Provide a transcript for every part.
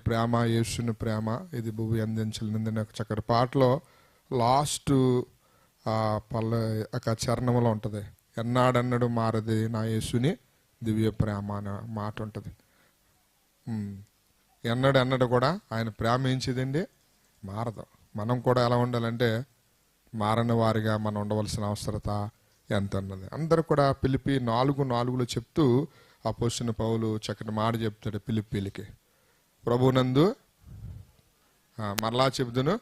ప్రేమ, యేసుని ప్రేమ ఇది భూమి అందించలేనిందని ఒక చక్కటి పాటలో లాస్ట్ ఒక చరణంలో ఉంటుంది. ఎన్నాడన్నడు మారది నా యేసుని దివ్య ప్రేమ అనే మాట ఉంటుంది. ఎన్నడు కూడా ఆయన ప్రేమ ఏంచిదండి, మారదు. మనం కూడా ఎలా ఉండాలంటే మారని వారిగా మనం ఉండవలసిన అవసరత ఎంత ఉన్నది. అందరూ కూడా ఫిలిప్పీ 4:4 చెప్తూ అపోస్తలుడైన పౌలు చక్కటి మాట చెప్తాడు ఫిలిప్పీలకి. ప్రభునందు మరలా చెబుదును,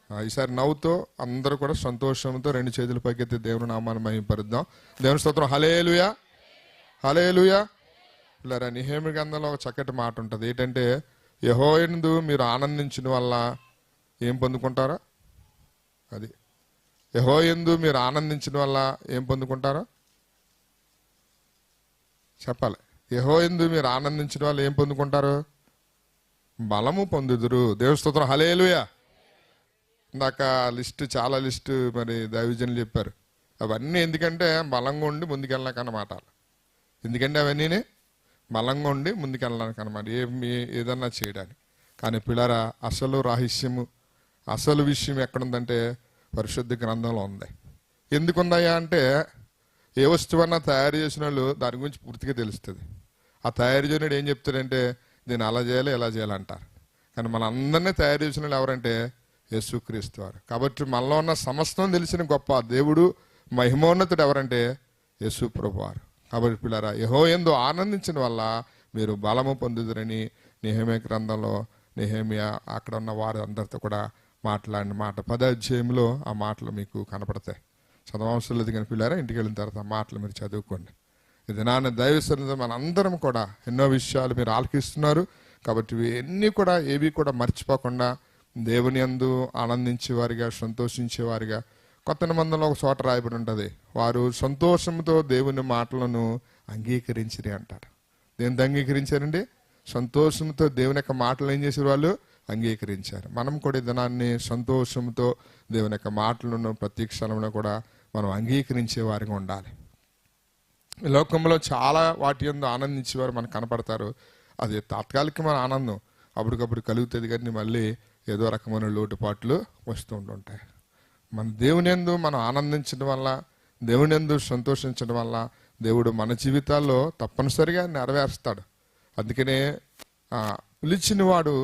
ఈసారి నవ్వుతో అందరూ కూడా సంతోషంతో 2 చేతులు పైకెత్తి దేవుని నామాన్ని మహిమపరుద్దాం. దేవుని స్తోత్రం. హల్లెలూయా, హల్లెలూయా. ఇలా నెహెమీయా గ్రంథంలో ఒక చక్కటి మాట ఉంటుంది. ఏంటంటే యెహోవాయందు మీరు ఆనందించిన వల్ల ఏం పొందుకుంటారో అది. యెహోవాయందు మీరు ఆనందించిన వల్ల ఏం పొందుకుంటారో చెప్పాలి. యెహోవాయందు మీరు ఆనందించిన వల్ల ఏం పొందుకుంటారు? బలము పొందుదురు. దేవుని స్తోత్రం. హల్లెలూయా. ఇందాక చాలా లిస్టు మరి దైవజనులు చెప్పారు. అవన్నీ ఎందుకంటే బలంగా ఉండి ముందుకెళ్ళాకన్నమాట. ఎందుకంటే అవన్నీ బలంగా ఉండి ముందుకెళ్ళడానికి అనమాట, ఏదన్నా చేయడానికి. కానీ పిల్లరా, అసలు రహస్యము, అసలు విషయం ఎక్కడుందంటే పరిశుద్ధ గ్రంథంలో ఉంది. ఎందుకుందయ్యా అంటే ఏ వస్తువన్నా తయారు చేసిన వాళ్ళు దాని గురించి పూర్తిగా తెలుస్తుంది. ఆ తయారు చేయనుడు ఏం చెప్తాడంటే దీన్ని అలా చేయాలి ఇలా చేయాలంటారు. కానీ మన అందరినీ తయారు చేసిన వాళ్ళు ఎవరంటే యేసుక్రీస్తు వారు. కాబట్టి మనలో ఉన్న సమస్తం తెలిసిన గొప్ప దేవుడు మహిమోన్నతుడు ఎవరంటే యేసు ప్రభువారు. కాబట్టి పిల్లరా, యెహోవాయందు ఆనందించిన వల్ల మీరు బలము పొందుదురని నెహెమీయా గ్రంథంలో నెహెమీయా అక్కడ ఉన్న వారు అందరితో కూడా మాట్లాడిన మాట 10వ అధ్యాయంలో ఆ మాటలు మీకు కనపడతాయి. చదవవసరం లేదు కానీ పిల్లరా, ఇంటికి వెళ్ళిన తర్వాత ఆ మాటలు మీరు చదువుకోండి. ఇది నాన్న దైవసన్నిధిలో మన అందరం కూడా ఎన్నో విషయాలు మీరు ఆలకిస్తున్నారు. కాబట్టి ఇవన్నీ కూడా ఏవి కూడా మర్చిపోకుండా దేవుని యందు ఆనందించేవారిగా, సంతోషించేవారిగా. కొత్త నిబంధనలో ఒక చోట రాయబడి ఉంటుంది, వారు సంతోషంతో దేవుని మాటలను అంగీకరించిరి అంటారు. దేనితో అంగీకరించారండి? సంతోషంతో దేవుని యొక్క మాటలు ఏం చేశారు? వాళ్ళు అంగీకరించారు. మనం కూడా ఈ దినాన్ని సంతోషంతో దేవుని యొక్క మాటలను ప్రతి క్షణంలో కూడా మనం అంగీకరించే వారిగా ఉండాలి. ఈ లోకంలో చాలా వాటి యందు ఆనందించేవారు మనకు కనపడతారు. అది తాత్కాలికమైన ఆనందం, అప్పటికప్పుడు కలుగుతుంది. కానీ మళ్ళీ ఏదో రకమైన లోటుపాట్లు వస్తూ ఉంటుంటాయి. మన దేవుని యందు మనం ఆనందించడం వల్ల, దేవుని యందు సంతోషించడం వల్ల దేవుడు మన జీవితాల్లో తప్పనిసరిగా నెరవేరుస్తాడు. అందుకనే పిలిచిన వాడు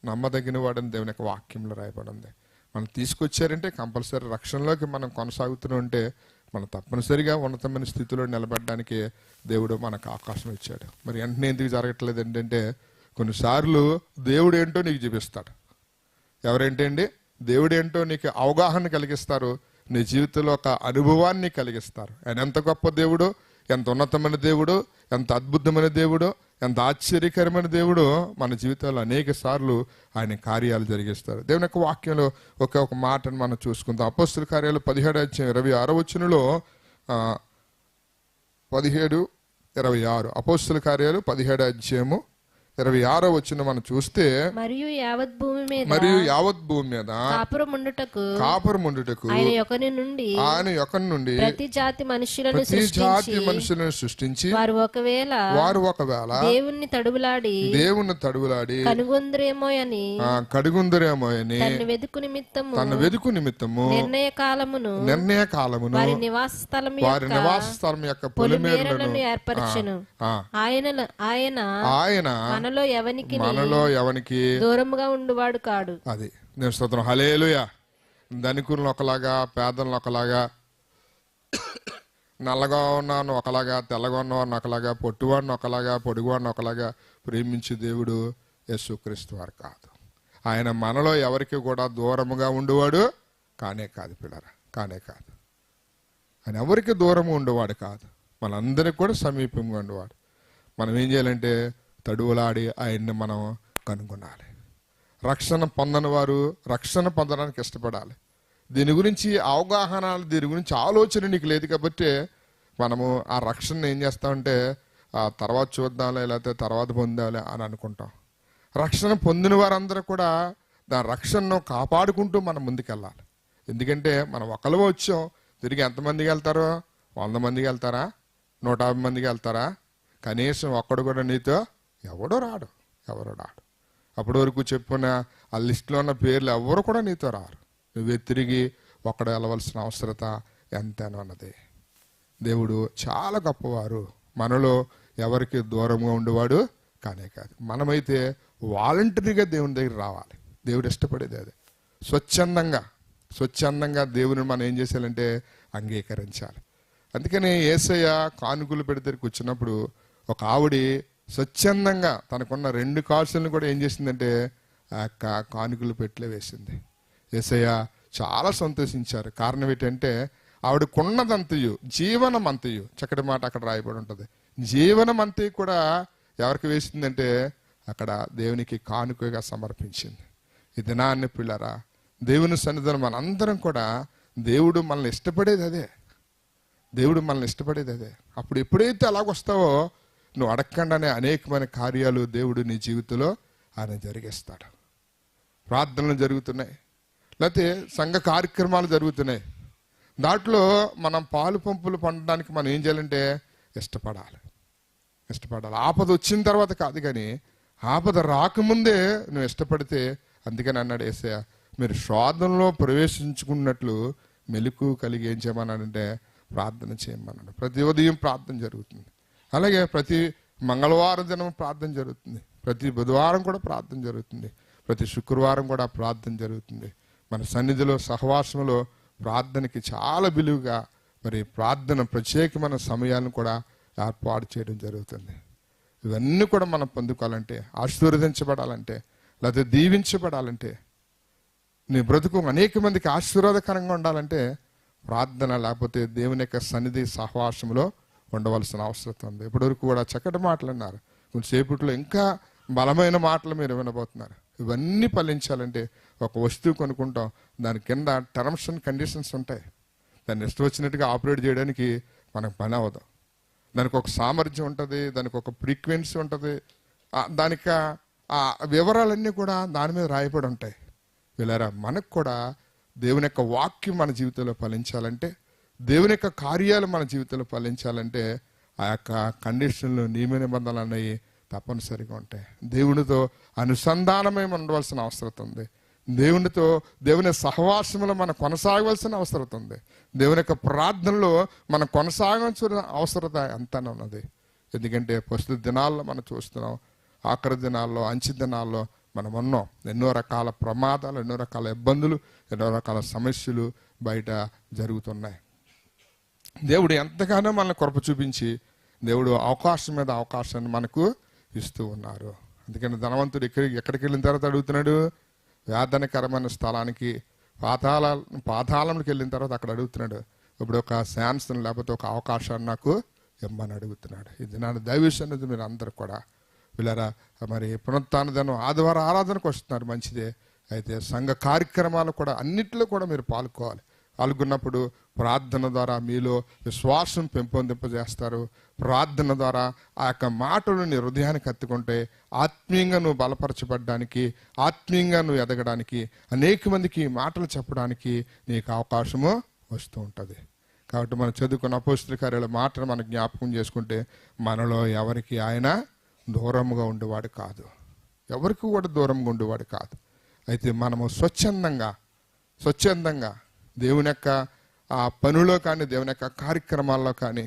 నమ్మదగిన వాడని దేవుని యొక్క వాక్యంలో రాయబడింది. మనం తీసుకొచ్చారంటే కంపల్సరీ రక్షణలోకి మనం కొనసాగుతూ ఉంటే మనం తప్పనిసరిగా ఉన్నతమైన స్థితిలో నిలబడడానికి దేవుడు మనకు అవకాశం ఇచ్చాడు. మరి వెంటనే ఎందుకు జరగట్లేదు ఏంటంటే కొన్నిసార్లు దేవుడు ఏంటో నీకు చూపిస్తాడు. ఎవరేంటి అండి? దేవుడు ఏంటో నీకు అవగాహన కలిగిస్తారు, నీ జీవితంలో ఒక అనుభవాన్ని కలిగిస్తారు. ఆయన ఎంత గొప్ప దేవుడు, ఎంత ఉన్నతమైన దేవుడు, ఎంత అద్భుతమైన దేవుడు, ఎంత ఆశ్చర్యకరమైన దేవుడు మన జీవితంలో అనేక సార్లు ఆయన కార్యాలు జరిగిస్తారు. దేవుని యొక్క వాక్యంలో ఒక మాటను మనం చూసుకుందాం. అపోస్తలుల కార్యాలు 17:26 17:26 అపోస్తలుల కార్యాలు 17:26 మనం చూస్తే, మరియు యావత్ భూమి మీద కాపురముండుటకు ఆయన యొక్కని నుండి ప్రతి జాతి మనుషులను సృష్టించి వారు ఒకవేళ దేవుణ్ణి తడువులాడి కనుగొందరేమో అని తన్ను వెదుకు నిమిత్తము నిర్ణయ కాలమును వారి నివాస స్థలం యొక్క పొలిమేరలను ఏర్పరచెను. ఆయన మనలో ఎవనికి దూరముగా ఉండువాడు కాడు. అది నేను స్తోత్రం. హల్లెలూయా. ధనికులను ఒకలాగా, పేదలను ఒకలాగా, నల్లగా ఉన్నాను ఒకలాగా, తెల్లగా ఉన్నవాడిని ఒకలాగా, పొట్టివాడిని ఒకలాగా, పొడుగువాడిని ఒకలాగా ప్రేమించే దేవుడు యేసుక్రీస్తు వారు కాదు. ఆయన మనలో ఎవరికి కూడా దూరముగా ఉండేవాడు కానే కాదు పిల్లరా, కానే కాదు. ఆయన ఎవరికి దూరము ఉండేవాడు కాదు, మనందరికి కూడా సమీపంగా ఉండేవాడు. మనం ఏం చేయాలంటే తడువులాడి ఆయన్ని మనం కనుగొనాలి. రక్షణ పొందని వారు రక్షణ పొందడానికి ఇష్టపడాలి. దీని గురించి అవగాహన, దీని గురించి ఆలోచన నీకు లేదు కాబట్టి మనము ఆ రక్షణ ఏం చేస్తామంటే తర్వాత చూద్దాంలే, లేకపోతే తర్వాత పొందాలి అని అనుకుంటాం. రక్షణ పొందిన వారందరూ కూడా దాని రక్షణను కాపాడుకుంటూ మనం ముందుకెళ్ళాలి. ఎందుకంటే మనం ఒకళ్ళు వచ్చాం, తిరిగి ఎంతమందికి వెళ్తారో? 100 మందికి వెళ్తారా? 150 మందికి వెళ్తారా? కనీసం ఒక్కడు కూడా నీతో ఎవరు రాడు. అప్పటి వరకు చెప్పుకున్న ఆ లిస్టులో ఉన్న పేర్లు ఎవరు కూడా నీతో రారు. నువ్వే తిరిగి ఒక్కడ వెళ్ళవలసిన అవసరత ఎంతైనా ఉన్నది. దేవుడు చాలా గొప్పవారు. మనలో ఎవరికి దూరంగా ఉండేవాడు కానే కాదు. మనమైతే వాలంటరీగా దేవుని దగ్గర రావాలి. దేవుడు ఇష్టపడేది అదే. స్వచ్ఛందంగా దేవుని మనం ఏం చేయాలంటే అంగీకరించాలి. అందుకని యేసయ్య కానుకలు పెడితే కూర్చున్నప్పుడు ఒక ఆవిడి స్వచ్ఛందంగా తనకున్న 2 కాసులను కూడా ఏం చేసిందంటే ఆ కానుకలు పెట్టలే వేసింది. యేసయ్య చాలా సంతోషించారు. కారణం ఏంటంటే ఆవిడకున్నదంతయు జీవనమంతయు, చక్కటి మాట అక్కడ రాయబడి ఉంటుంది, జీవనమంతయు కూడా ఎవరికి వేసిందంటే అక్కడ దేవునికి కానుకగా సమర్పించింది. ఈ దినాన్ని పిల్లరా, దేవుని సన్నిధిలో మనందరం కూడా దేవుడు మనల్ని ఇష్టపడేది అదే. అప్పుడు ఎప్పుడైతే అలాగొస్తావో నువ్వు అడగకుండానే అనేకమైన కార్యాలు దేవుడు నీ జీవితంలో ఆయన జరిగిస్తాడు. ప్రార్థనలు జరుగుతున్నాయి, లేకపోతే సంఘ కార్యక్రమాలు జరుగుతున్నాయి. దాంట్లో మనం పాలు పంపులు పొందడానికి మనం ఏం చేయాలంటే ఇష్టపడాలి. ఆపద వచ్చిన తర్వాత కాదు, కానీ ఆపద రాకముందే నువ్వు ఇష్టపడితే, అందుకని అన్నాడు యేసయ్య, మీరు శోధనలో ప్రవేశించుకున్నట్లు మెలకు కలిగి ఏం చేయమన్నాడంటే ప్రార్థన చేయమన్నాడు. ప్రతి ఉదయం ప్రార్థన జరుగుతుంది. అలాగే ప్రతి మంగళవారం దినం ప్రార్థన జరుగుతుంది. ప్రతి బుధవారం కూడా ప్రార్థన జరుగుతుంది. ప్రతి శుక్రవారం కూడా ప్రార్థన జరుగుతుంది. మన సన్నిధిలో సహవాసంలో ప్రార్థనకి చాలా విలువగా మరి ప్రార్థన ప్రత్యేకమైన సమయాలను కూడా ఏర్పాటు చేయడం జరుగుతుంది. ఇవన్నీ కూడా మనం పొందుకోవాలంటే, ఆశీర్వదించబడాలంటే, లేకపోతే దీవించబడాలంటే, నీ బ్రతుకు అనేక మందికి ఆశీర్వాదకరంగా ఉండాలంటే ప్రార్థన లేకపోతే దేవుని యొక్క సన్నిధి సహవాసంలో ఉండవలసిన అవసరం ఉంది. ఇప్పటివరకు కూడా చక్కటి మాటలు అన్నారు. కొంతసేపట్లో ఇంకా బలమైన మాటలు మీరు వినబోతున్నారు. ఇవన్నీ ఫలించాలంటే ఒక వస్తువు కొనుక్కుంటాం, దాని కింద టర్మ్స్ అండ్ కండిషన్స్ ఉంటాయి. దాన్ని ఇష్టం వచ్చినట్టుగా ఆపరేట్ చేయడానికి మనకు పని అవ్వదు. దానికి ఒక సామర్థ్యం ఉంటుంది, దానికి ఒక ఫ్రీక్వెన్సీ ఉంటుంది, దానికి ఆ వివరాలన్నీ కూడా దాని మీద రాయబడి ఉంటాయి. వీళ్ళారా, మనకు కూడా దేవుని యొక్క వాక్యం మన జీవితంలో ఫలించాలంటే, దేవుని యొక్క కార్యాలు మన జీవితంలో ఫలించాలంటే ఆ యొక్క కండిషన్లు, నియమ నిబంధనలు అనేవి తప్పనిసరిగా ఉంటాయి. దేవునితో అనుసంధానమై ఉండవలసిన అవసరం ఉంది. దేవుని సహవాసంలో మనం కొనసాగవలసిన అవసరం ఉంది. దేవుని యొక్క ప్రార్థనలో మనం కొనసాగాల్సిన అవసరత ఎంతనే ఉన్నది. ఎందుకంటే ప్రస్తుత దినాల్లో మనం చూస్తున్నాం, ఆఖరి దినాల్లో, అంచె దినాల్లో మనం ఉన్నాం. ఎన్నో రకాల ప్రమాదాలు, ఎన్నో రకాల ఇబ్బందులు, ఎన్నో రకాల సమస్యలు బయట జరుగుతున్నాయి. దేవుడు ఎంతగానో మనల్ని కృప చూపించి దేవుడు అవకాశం మీద అవకాశాన్ని మనకు ఇస్తూ ఉన్నారు. అందుకని ధనవంతుడు ఎక్కడికి వెళ్ళిన తర్వాత అడుగుతున్నాడు, వేదనకరమైన స్థలానికి పాతాళంకి వెళ్ళిన తర్వాత అక్కడ అడుగుతున్నాడు, ఇప్పుడు ఒక ఛాన్స్ లేకపోతే ఒక అవకాశాన్ని నాకు ఇమ్మని అడుగుతున్నాడు. ఇది నా దైవసన్నిధి మీరు అందరూ కూడా వీళ్ళరా మరి పునరుత్థాన దినం ఆదివారం ఆరాధనకు వస్తున్నారు, మంచిదే. అయితే సంఘ కార్యక్రమాలు కూడా అన్నిట్లో కూడా మీరు పాల్గొన్నప్పుడు ప్రార్థన ద్వారా మీలో విశ్వాసం పెంపొందింపజేస్తారు. ప్రార్థన ద్వారా ఆ యొక్క మాటలు నీ హృదయానికి హత్తుకుంటే ఆత్మీయంగా నువ్వు బలపరచబడడానికి, ఆత్మీయంగా నువ్వు ఎదగడానికి, అనేక మందికి మాటలు చెప్పడానికి నీకు అవకాశము వస్తూ ఉంటుంది. కాబట్టి మనం చదువుకున్న అపోస్తల కార్యాల మాటను మనం జ్ఞాపకం చేసుకుంటే మనలో ఎవరికి ఆయన దూరంగా ఉండేవాడు కాదు, ఎవరికి కూడా దూరంగా ఉండేవాడు కాదు. అయితే మనము స్వచ్ఛందంగా దేవుని యొక్క ఆ పనులో కానీ, దేవుని యొక్క కార్యక్రమాల్లో కానీ,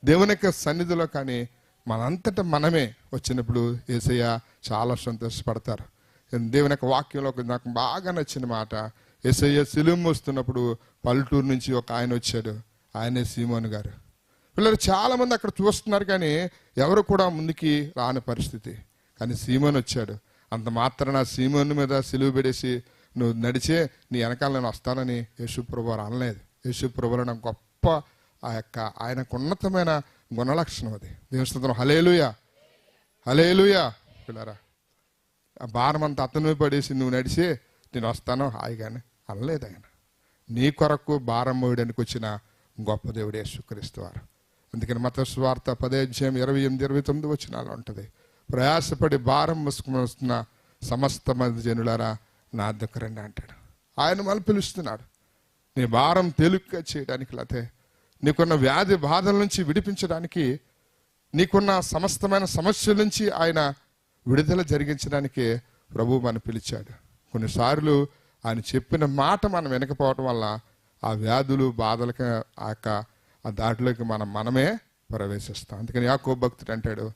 దేవుని యొక్క సన్నిధిలో కానీ మనంతటా మనమే వచ్చినప్పుడు యేసయ్య చాలా సంతోషపడతారు. దేవుని యొక్క వాక్యంలో నాకు బాగా నచ్చిన మాట, యేసయ్య సిలువ మోస్తున్నప్పుడు పల్లెటూరు నుంచి ఒక ఆయన వచ్చాడు, ఆయనే సీమోను గారు. పిల్లలు చాలామంది అక్కడ చూస్తున్నారు కానీ ఎవరు కూడా ముందుకి రాని పరిస్థితి. కానీ సీమోను వచ్చాడు. అంత మాత్రాన సీమోను మీద సిలువ పెడేసి నువ్వు నడిచే నీ వెనకాల నేను వస్తానని యేసుప్రభు అనలేదు. యేసుప్రభులో నాకు గొప్ప ఆ యొక్క ఆయనకు ఉన్నతమైన గుణలక్షణం అది. దేవుని స్తోత్రం. హల్లెలూయా, హల్లెలూయా. పిల్లరా, ఆ భారం అంతా అతను పడేసి నువ్వు నడిచి నేను వస్తాను హాయిగానే అనలేదు. ఆయన నీ కొరకు భారం మోయడానికి వచ్చిన గొప్ప దేవుడు యేసుక్రీస్తు వారు. అందుకని మత్తయి సువార్త 10:28-29 వచనాలు ఉంటుంది, ప్రయాసపడి భారం మోసుకుని వస్తున్న సమస్త మంది జనులారా నా దగ్గర రండి అంటాడు. ఆయన మనం పిలుస్తున్నాడు నీ భారం తేలికగా చేయడానికి, లేకపోతే నీకున్న వ్యాధి బాధల నుంచి విడిపించడానికి, నీకున్న సమస్తమైన సమస్యల నుంచి ఆయన విడుదల జరిగించడానికి ప్రభు మనం పిలిచాడు. కొన్నిసార్లు ఆయన చెప్పిన మాట మనం వినకపోవటం వల్ల ఆ వ్యాధులు బాధలకి ఆ దాటిలోకి మనమే ప్రవేశిస్తాం. అందుకని యాకోబు భక్తుడు అంటాడు,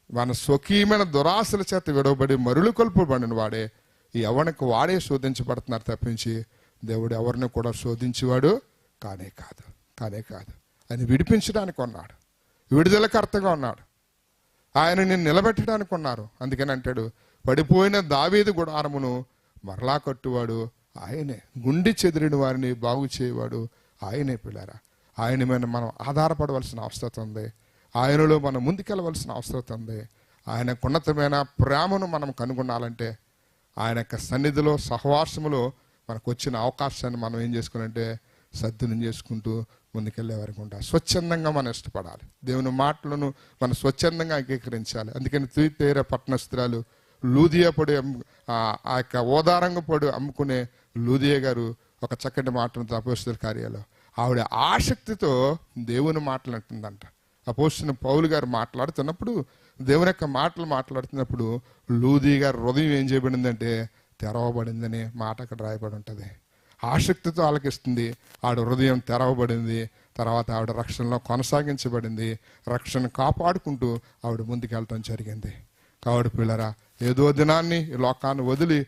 మన స్వకీయమైన దురాశల చేత విడవబడి మరులు కొల్పబడిన వాడే ఎవరికి వాడే శోధించబడుతున్నారు తప్పించి దేవుడు ఎవరిని కూడా శోధించేవాడు కానే కాదు. ఆయన విడిపించడానికి ఉన్నాడు, విడుదలకర్తగా ఉన్నాడు. ఆయన నిన్ను నిలబెట్టడానికి ఉన్నారు. అందుకని అంటాడు, పడిపోయిన దావీదు గుడారమును మరలా కట్టువాడు ఆయనే, గుండె చెదిరిన వారిని బాగు చేయవాడు ఆయనే. పిల్లారా, ఆయన మీద మనం ఆధారపడవలసిన అవసరం ఉంది. ఆయనలో మనం ముందుకెళ్ళవలసిన అవసరం ఉంది. ఆయనకు ఉన్నతమైన ప్రేమను మనం కనుగొనాలంటే ఆయన యొక్క సన్నిధిలో సహవాసములో మనకు వచ్చిన అవకాశాన్ని మనం ఏం చేసుకోవాలంటే సద్దునం చేసుకుంటూ ముందుకెళ్ళే వరకు ఉంటా. స్వచ్ఛందంగా మనం ఇష్టపడాలి. దేవుని మాటలను మనం స్వచ్ఛందంగా అంగీకరించాలి. అందుకని తుయితేర పట్టణస్థురాలు లూదియా పొడి ఆ యొక్క ఓదారంగ పొడి అమ్ముకునే లూదియా గారు ఒక చక్కటి మాటను అపోస్తలుల కార్యాలు ఆవిడ ఆసక్తితో దేవుని మాటలు అంటుందంట. అపోస్తలుడైన పౌలు గారు మాట్లాడుతున్నప్పుడు, దేవుని యొక్క మాటలు మాట్లాడుతున్నప్పుడు లూది గారి హృదయం ఏం చేయబడిందంటే తెరవబడిందని మాట అక్కడ రాయబడి ఉంటుంది. ఆసక్తితో ఆలకిస్తుంది. ఆవిడ హృదయం తెరవబడింది. తర్వాత ఆవిడ రక్షణలో కొనసాగించబడింది. రక్షణ కాపాడుకుంటూ ఆవిడ ముందుకెళ్ళటం జరిగింది. కాబట్టి పిల్లరా, ఏదో దినాన్ని ఈ లోకాన్ని వదిలి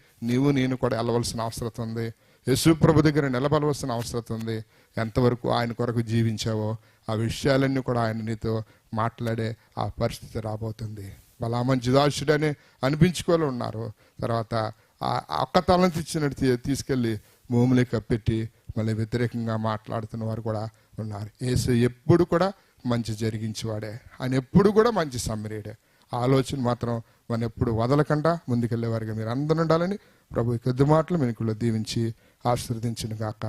నేను కూడా వెళ్ళవలసిన అవసరం ఉంది. యేసు ప్రభు దగ్గర నిలబడవలసిన అవసరం ఉంది. ఎంతవరకు ఆయన కొరకు జీవించావో ఆ విషయాలన్నీ కూడా ఆయన నీతో మాట్లాడే ఆ పరిస్థితి రాబోతుంది. బలా మంచి దాసుడని అనిపించుకోలే ఉన్నారు. తర్వాత ఆ ఒక్క తలంతి ఇచ్చినట్టు తీసుకెళ్ళి భూమిలో కప్పెట్టి మళ్ళీ వ్యతిరేకంగా మాట్లాడుతున్న వారు కూడా ఉన్నారు. యేసు ఎప్పుడు కూడా మంచి జరిగించేవాడే, ఆయన ఎప్పుడు కూడా మంచి సమ్మరీడే. ఆలోచన మాత్రం మనం ఎప్పుడు వదలకుండా ముందుకెళ్లే వారిగా మీరు అందరూ ఉండాలని ప్రభు కొద్ది మాటలు మీకు దీవించి ఆశీర్వదించును గాక.